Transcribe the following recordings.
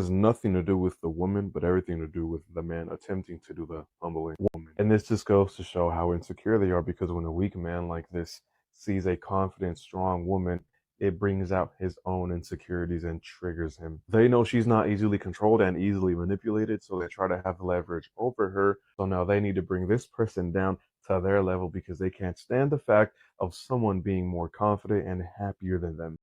has nothing to do with the woman, but everything to do with the man attempting to do the humbling woman. And this just goes to show how insecure they are, because when a weak man like this sees a confident, strong woman, it brings out his own insecurities and triggers him. They know she's not easily controlled and easily manipulated, so they try to have leverage over her. So now they need to bring this person down to their level because they can't stand the fact of someone being more confident and happier than them.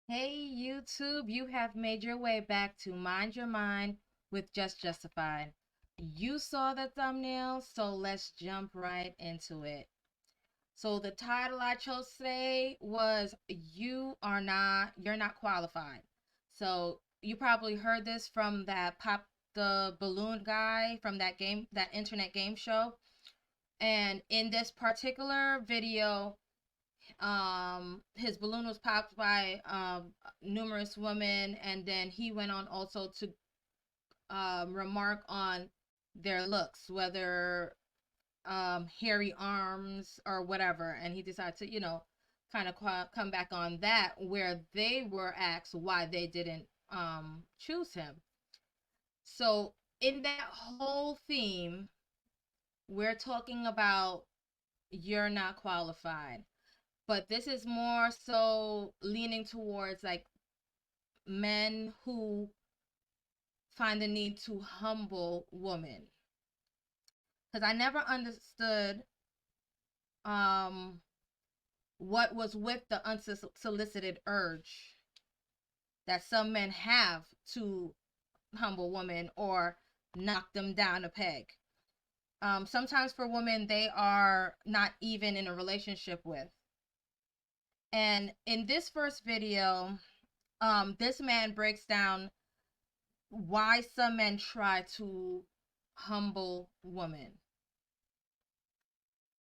Hey YouTube, you have made your way back to Mind Your Mind with Just Justified. You saw the thumbnail, so let's jump right into it. So the title I chose today was You're Not Qualified. So you probably heard this from that Pop the Balloon guy from that internet game show. And in this particular video, his balloon was popped by numerous women, and then he went on also to remark on their looks, whether hairy arms or whatever, and he decided to kind of come back on that, where they were asked why they didn't choose him. So in that whole theme, we're talking about you're not qualified, but this is more so leaning towards like men who find the need to humble women, because I never understood um what was with the unsolicited urge that some men have to humble women or knock them down a peg. Sometimes for women they are not even in a relationship with. And in this first video, this man breaks down why some men try to humble women.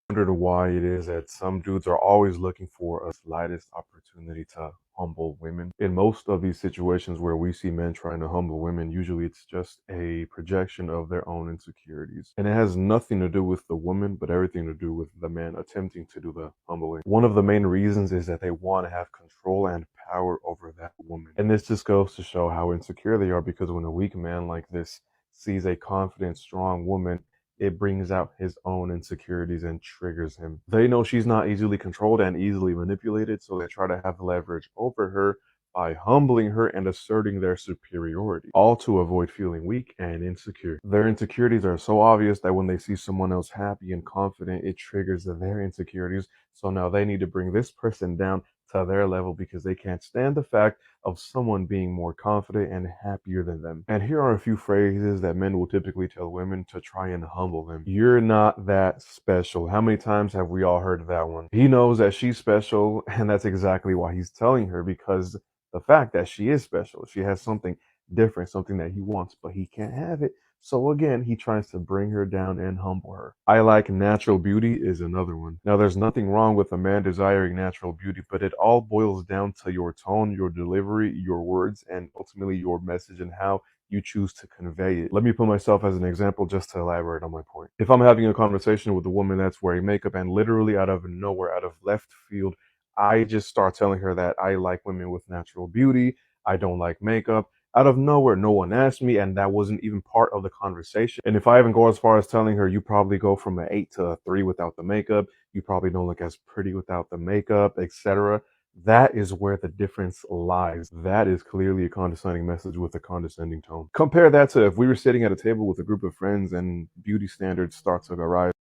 Wondered why it is that some dudes are always looking for a slightest opportunity to humble women. In most of these situations where we see men trying to humble women, usually it's just a projection of their own insecurities. And it has nothing to do with the woman, but everything to do with the man attempting to do the humbling. One of the main reasons is that they want to have control and power over that woman. And this just goes to show how insecure they are, because when a weak man like this sees a confident, strong woman, it brings out his own insecurities and triggers him. They know she's not easily controlled and easily manipulated, so they try to have leverage over her by humbling her and asserting their superiority, all to avoid feeling weak and insecure. Their insecurities are so obvious that when they see someone else happy and confident, it triggers their insecurities. So now they need to bring this person down to their level because they can't stand the fact of someone being more confident and happier than them. And here are a few phrases that men will typically tell women to try and humble them. You're not that special. How many times have we all heard that one? He knows that she's special, and that's exactly why he's telling her, because the fact that she is special, she has something different, something that he wants, but he can't have it. So again, he tries to bring her down and humble her. I like natural beauty is another one. Now, there's nothing wrong with a man desiring natural beauty, but it all boils down to your tone, your delivery, your words, and ultimately your message and how you choose to convey it. Let me put myself as an example just to elaborate on my point. If I'm having a conversation with a woman that's wearing makeup and literally out of nowhere, out of left field, I just start telling her that I like women with natural beauty, I don't like makeup, out of nowhere, no one asked me, and that wasn't even part of the conversation. And if I even go as far as telling her, you probably go from an 8 to a 3 without the makeup, you probably don't look as pretty without the makeup, etc., that is where the difference lies. That is clearly a condescending message with a condescending tone. Compare that to if we were sitting at a table with a group of friends and beauty standards start to arise,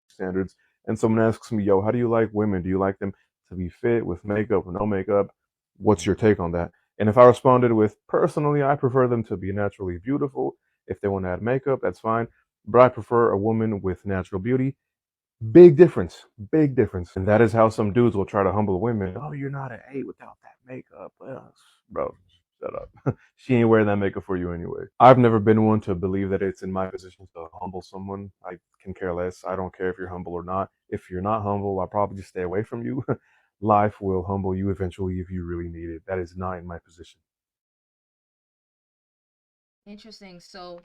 standards, and someone asks me, yo, how do you like women? Do you like them to be fit with makeup or no makeup? What's your take on that? And if I responded with, personally, I prefer them to be naturally beautiful. If they want to add makeup, that's fine. But I prefer a woman with natural beauty. Big difference. Big difference. And that is how some dudes will try to humble women. Oh, you're not an 8 without that makeup. Well, bro, shut up. She ain't wearing that makeup for you anyway. I've never been one to believe that it's in my position to humble someone. I can care less. I don't care if you're humble or not. If you're not humble, I'll probably just stay away from you. life will humble you eventually if you really need it. That is not in my position. Interesting. So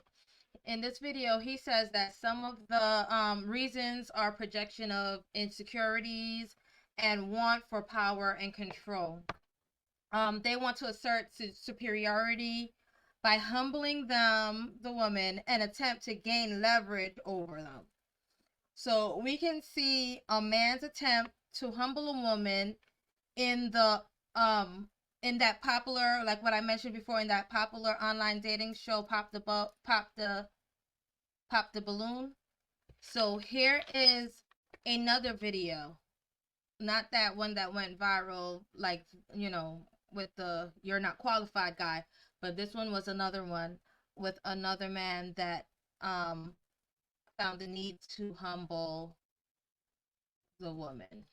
in this video, he says that some of the reasons are projection of insecurities and want for power and control. They want to assert superiority by humbling them, the woman, and attempt to gain leverage over them. So we can see a man's attempt to humble a woman in the in that popular, like what I mentioned before, in that popular online dating show, pop the balloon. So here is another video, not that one that went viral, like, with the "you're not qualified" guy, but this one was another one with another man that um found the need to humble the woman.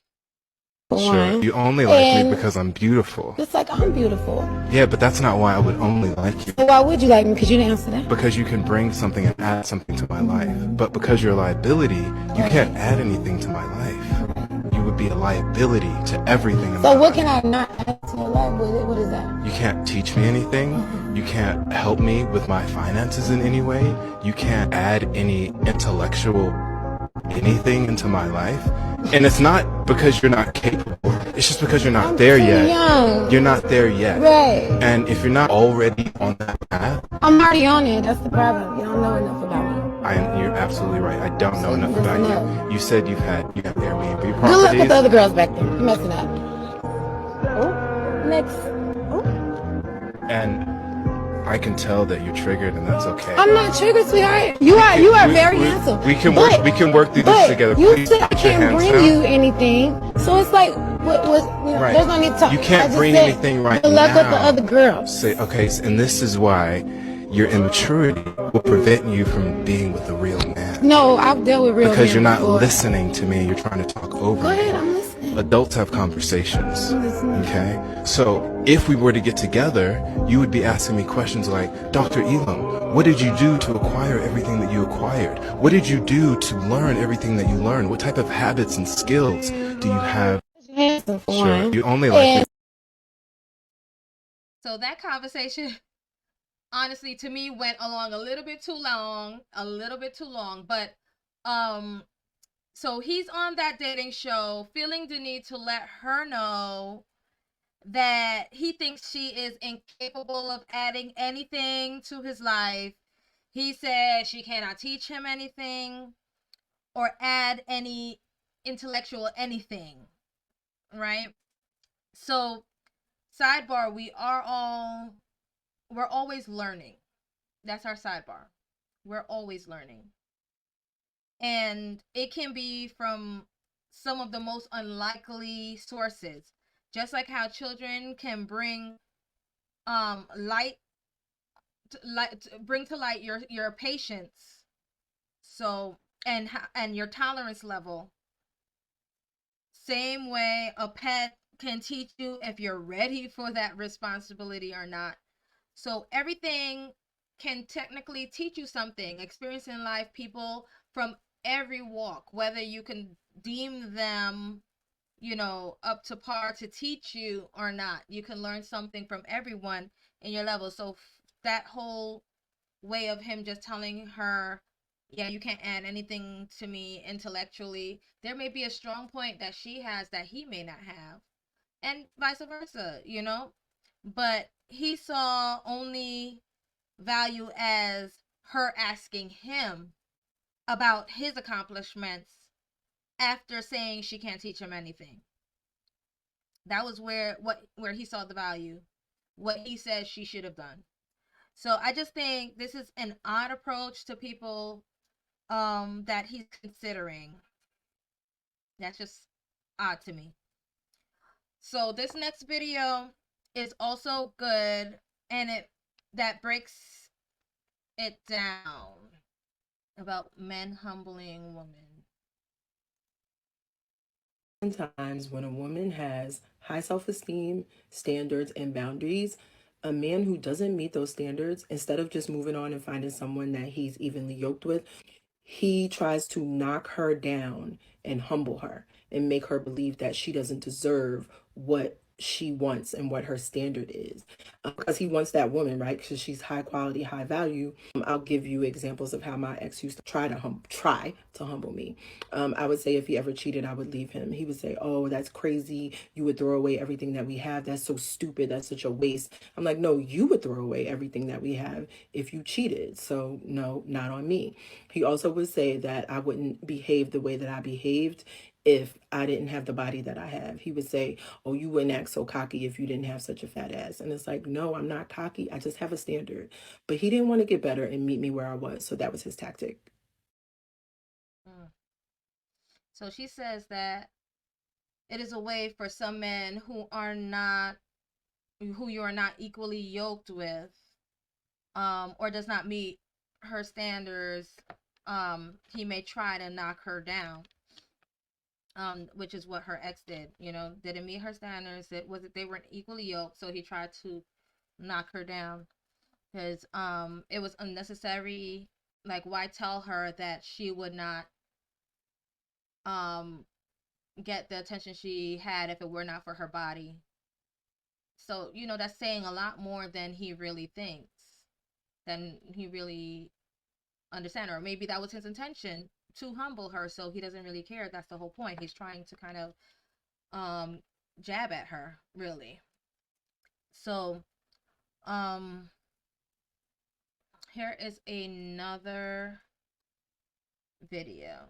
Sure, you only like me because I'm beautiful. Just like I'm beautiful. Yeah, but that's not why I would only like you. So why would you like me? Because you didn't answer that. Because you can bring something and add something to my life. But because you're a liability, you can't add anything to my life. You would be a liability to everything in my life. So what can I not add to your life? What is that? You can't teach me anything. You can't help me with my finances in any way. You can't add any intellectual anything into my life. And it's not because you're not capable. It's just because you're not there yet. Young. You're not there yet. Right. And if you're not already on that path, I'm already on it. That's the problem. You don't know enough about me. you're absolutely right. I don't know enough about you. You said you have Airbnb Good luck with properties. the other girls back there. You're messing up. Oh, next. Oh. And I can tell that you're triggered, and that's okay. I'm not triggered, sweetheart. You are very handsome. We can work through this together. You Please said I put your can't hands bring down. you anything. So it's like, Right. there's no need to talk. You can't I just bring said, anything right good luck with the now. other girls. Say, okay, and this is why your immaturity will prevent you from being with a real man. No, I've dealt with real Because men you're not before. listening to me, you're trying to talk over Go me. ahead, I'm listening. Adults have conversations, I'm listening. okay? So if we were to get together, you would be asking me questions like, Dr. Elam, what did you do to acquire everything that you acquired? What did you do to learn everything that you learned? What type of habits and skills do you have? Handsome for Sure, one. you only like me. So that conversation, honestly, to me, went along a little bit too long. But so he's on that dating show, feeling the need to let her know that he thinks she is incapable of adding anything to his life. He said she cannot teach him anything or add any intellectual anything, right? So, sidebar, we're always learning. That's our sidebar. We're always learning. And it can be from some of the most unlikely sources. Just like how children can bring bring to light your patience, so, and your tolerance level. Same way a pet can teach you if you're ready for that responsibility or not. So everything can technically teach you something. Experiencing life, people from every walk, whether you can deem them, up to par to teach you or not. You can learn something from everyone in your level. So that whole way of him just telling her, yeah, you can't add anything to me intellectually. There may be a strong point that she has that he may not have, and vice versa. But he saw only value as her asking him about his accomplishments after saying she can't teach him anything. That was where he saw the value, what he said she should have done. So I just think this is an odd approach to people that he's considering. That's just odd to me. So this next video is also good, and that breaks it down about men humbling women. Sometimes when a woman has high self-esteem, standards, and boundaries, a man who doesn't meet those standards, instead of just moving on and finding someone that he's evenly yoked with, he tries to knock her down and humble her. and make her believe that she doesn't deserve what she wants and what her standard is, because he wants that woman, right? Because she's high quality, high value. I'll give you examples of how my ex used to try to humble me. I would say if he ever cheated, I would leave him. He would say, "Oh, that's crazy. You would throw away everything that we have. That's so stupid. That's such a waste." I'm like, "No, you would throw away everything that we have if you cheated. So no, not on me." He also would say that I wouldn't behave the way that I behaved if I didn't have the body that I have. He would say, "Oh, you wouldn't act so cocky if you didn't have such a fat ass." And it's like, no, I'm not cocky. I just have a standard. But he didn't want to get better and meet me where I was. So that was his tactic. Mm. So she says that it is a way for some men who you are not equally yoked with, or does not meet her standards, he may try to knock her down. Which is what her ex did. Didn't meet her standards. They weren't equally yoked, so he tried to knock her down because it was unnecessary. Like, why tell her that she would not um get the attention she had if it were not for her body? So that's saying a lot more than he really thinks, than he really understand, or maybe that was his intention, to humble her, so he doesn't really care. That's the whole point. He's trying to kind of um jab at her, really. So um here is another video.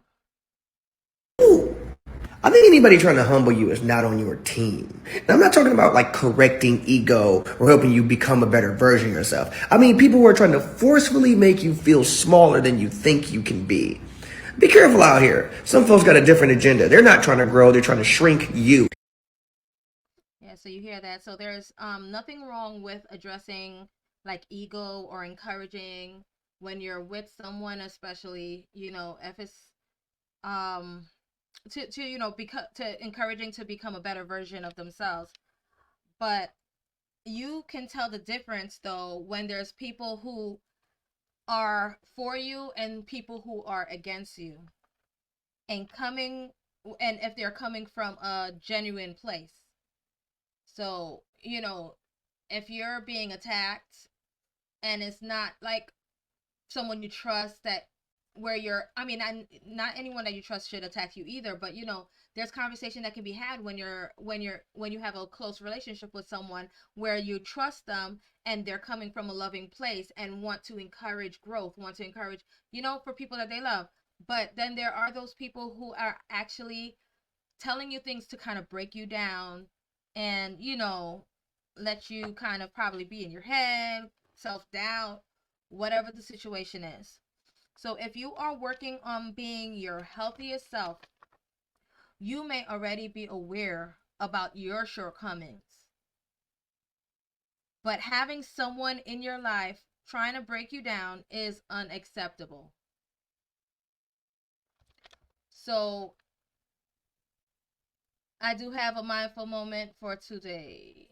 I think anybody trying to humble you is not on your team. And I'm not talking about like correcting ego or helping you become a better version of yourself. I mean people who are trying to forcefully make you feel smaller than you think you can be. Be careful out here. Some folks got a different agenda. They're not trying to grow, they're trying to shrink you. Yeah, so you hear that. So there's nothing wrong with addressing like ego or encouraging when you're with someone, especially if it's um to to encouraging to become a better version of themselves. But you can tell the difference though when there's people who are for you and people who are against you, and if they're coming from a genuine place. So if you're being attacked and it's not like someone you trust, that where you're I mean not anyone that you trust should attack you either, but there's conversation that can be had when you have a close relationship with someone where you trust them and they're coming from a loving place and want to encourage growth, want to encourage for people that they love. But then there are those people who are actually telling you things to kind of break you down and let you kind of probably be in your head, self-doubt, whatever the situation is. So if you are working on being your healthiest self, you may already be aware about your shortcomings. But having someone in your life trying to break you down is unacceptable. So I do have a mindful moment for today.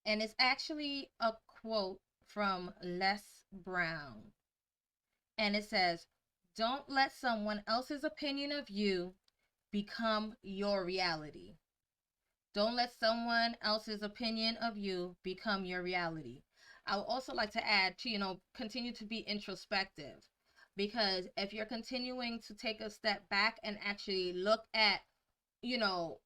And it's actually a quote from Les Brown. And it says, "Don't let someone else's opinion of you become your reality." Don't let someone else's opinion of you become your reality. I would also like to add to, continue to be introspective. Because if you're continuing to take a step back and actually look at, you know,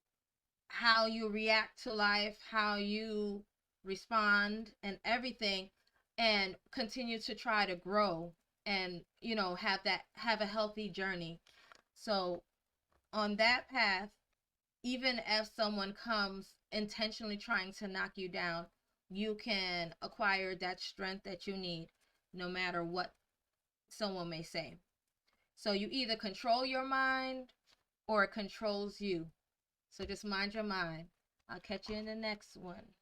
how you react to life, how you respond and everything, and continue to try to grow and, have a healthy journey. So on that path, even if someone comes intentionally trying to knock you down, you can acquire that strength that you need no matter what someone may say. So you either control your mind or it controls you. So just mind your mind. I'll catch you in the next one.